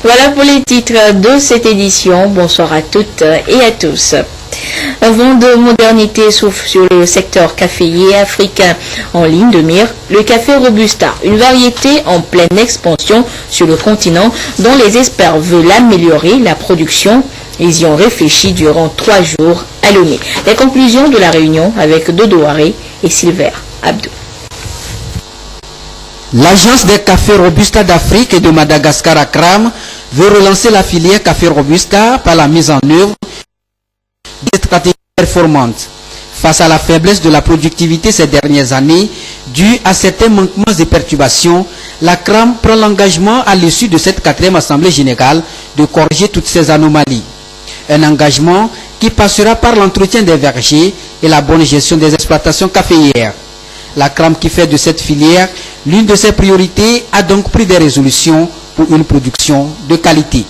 Voilà pour les titres de cette édition. Bonsoir à toutes et à tous. Un vent de modernité souffle sur le secteur caféier africain. En ligne de mire, le café Robusta, une variété en pleine expansion sur le continent dont les experts veulent améliorer la production. Ils y ont réfléchi durant 3 jours à Lomé. Les conclusions de la réunion avec Dodo Haré et Silver Abdou. L'agence des cafés Robusta d'Afrique et de Madagascar Akram veut relancer la filière café Robusta par la mise en œuvre des stratégies performantes. Face à la faiblesse de la productivité ces dernières années, due à certains manquements et perturbations, l'Akram prend l'engagement à l'issue de cette 4e Assemblée générale de corriger toutes ces anomalies. Un engagement qui passera par l'entretien des vergers et la bonne gestion des exploitations caféières. L'Akram, qui fait de cette filière l'une de ses priorités, a donc pris des résolutions pour une production de qualité.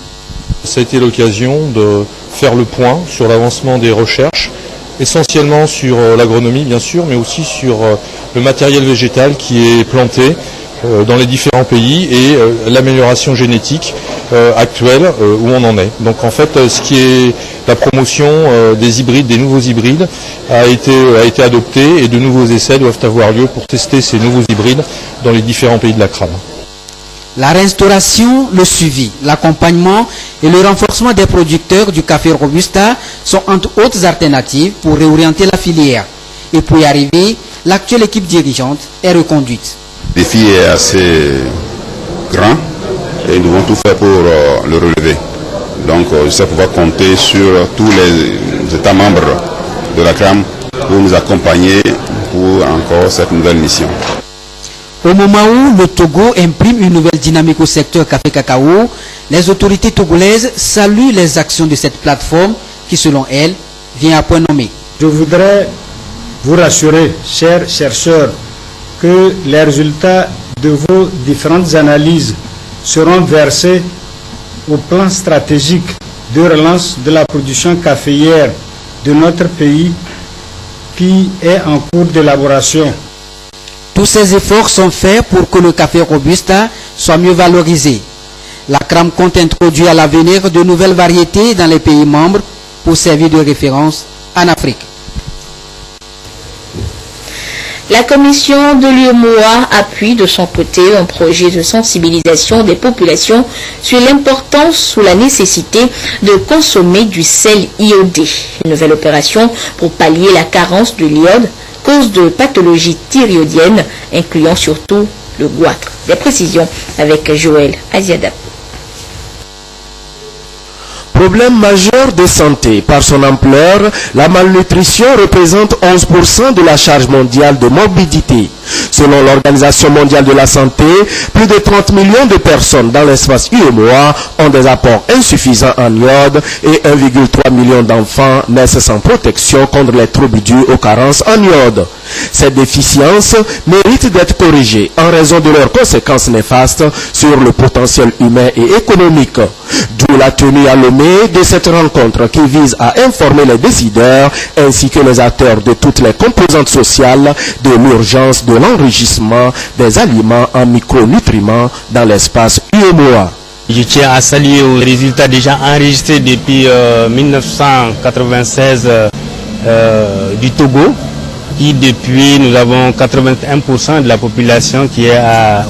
Ça a été l'occasion de faire le point sur l'avancement des recherches, essentiellement sur l'agronomie bien sûr, mais aussi sur le matériel végétal qui est planté dans les différents pays et l'amélioration génétique actuelle où on en est. Donc en fait, ce qui est la promotion des hybrides, des nouveaux hybrides, a été adopté et de nouveaux essais doivent avoir lieu pour tester ces nouveaux hybrides dans les différents pays de l'Akram. La restauration, le suivi, l'accompagnement et le renforcement des producteurs du café Robusta sont entre autres alternatives pour réorienter la filière. Et pour y arriver, l'actuelle équipe dirigeante est reconduite. Le défi est assez grand et nous devons tout faire pour le relever. Donc j'espère pouvoir compter sur tous les États membres de l'Akram pour nous accompagner pour encore cette nouvelle mission. Au moment où le Togo imprime une nouvelle dynamique au secteur café-cacao, les autorités togolaises saluent les actions de cette plateforme qui, selon elles, vient à point nommé. Je voudrais vous rassurer, chers chercheurs, que les résultats de vos différentes analyses seront versés au plan stratégique de relance de la production caféière de notre pays qui est en cours d'élaboration. Tous ces efforts sont faits pour que le café Robusta soit mieux valorisé. L'Akram compte introduire à l'avenir de nouvelles variétés dans les pays membres pour servir de référence en Afrique. La commission de l'UEMOA appuie de son côté un projet de sensibilisation des populations sur l'importance ou la nécessité de consommer du sel iodé. Une nouvelle opération pour pallier la carence de l'iode, cause de pathologies thyroïdiennes, incluant surtout le goitre. Des précisions avec Joël Aziadab. Problème majeur de santé. Par son ampleur, la malnutrition représente 11% de la charge mondiale de morbidité. Selon l'Organisation mondiale de la santé, plus de 30 millions de personnes dans l'espace UEMOA ont des apports insuffisants en iode et 1,3 million d'enfants naissent sans protection contre les troubles dus aux carences en iode. Ces déficiences méritent d'être corrigées en raison de leurs conséquences néfastes sur le potentiel humain et économique. D'où la tenue à Lomé de cette rencontre qui vise à informer les décideurs ainsi que les acteurs de toutes les composantes sociales de l'urgence de l'enrichissement des aliments en micronutriments dans l'espace UEMOA. Je tiens à saluer les résultats déjà enregistrés depuis 1996 du Togo, qui depuis nous avons 81% de la population qui est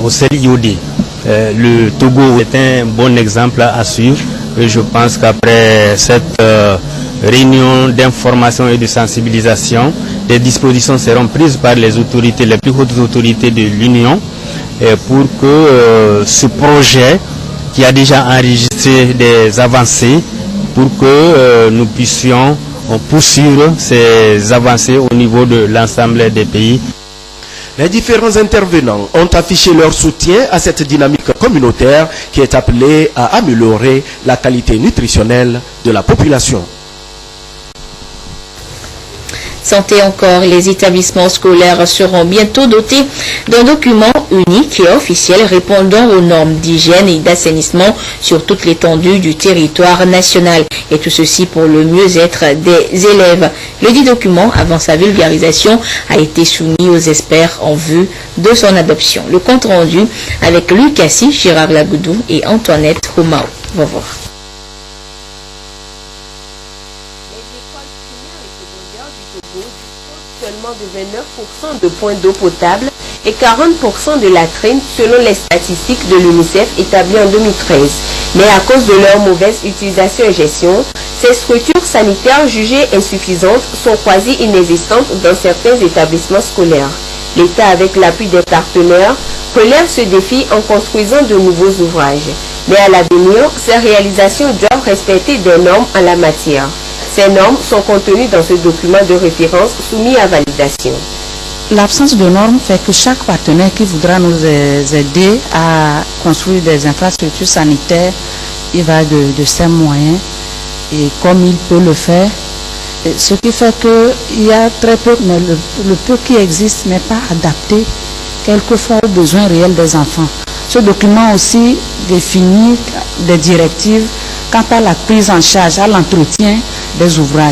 au sel iodé. Le Togo est un bon exemple à suivre et je pense qu'après cette réunion d'information et de sensibilisation, des dispositions seront prises par les autorités, les plus hautes autorités de l'Union pour que ce projet qui a déjà enregistré des avancées, pour que nous puissions poursuivre ces avancées au niveau de l'ensemble des pays. Les différents intervenants ont affiché leur soutien à cette dynamique communautaire qui est appelée à améliorer la qualité nutritionnelle de la population. Santé encore, les établissements scolaires seront bientôt dotés d'un document unique et officiel répondant aux normes d'hygiène et d'assainissement sur toute l'étendue du territoire national. Et tout ceci pour le mieux-être des élèves. Le dit document, avant sa vulgarisation, a été soumis aux experts en vue de son adoption. Le compte rendu avec Lucassi, Gérard Lagoudou et Antoinette Romao. On va voir. Seulement de 29% de points d'eau potable et 40% de latrines selon les statistiques de l'UNICEF établies en 2013. Mais à cause de leur mauvaise utilisation et gestion, ces structures sanitaires jugées insuffisantes sont quasi inexistantes dans certains établissements scolaires. L'État, avec l'appui des partenaires, relève ce défi en construisant de nouveaux ouvrages. Mais à l'avenir, ces réalisations doivent respecter des normes en la matière. Ces normes sont contenues dans ce document de référence soumis à validation. L'absence de normes fait que chaque partenaire qui voudra nous aider à construire des infrastructures sanitaires, il va de ses moyens et comme il peut le faire. Ce qui fait qu'il y a très peu, mais le peu qui existe n'est pas adapté quelquefois aux besoins réels des enfants. Ce document aussi définit des directives quant à la prise en charge, à l'entretien des ouvrages.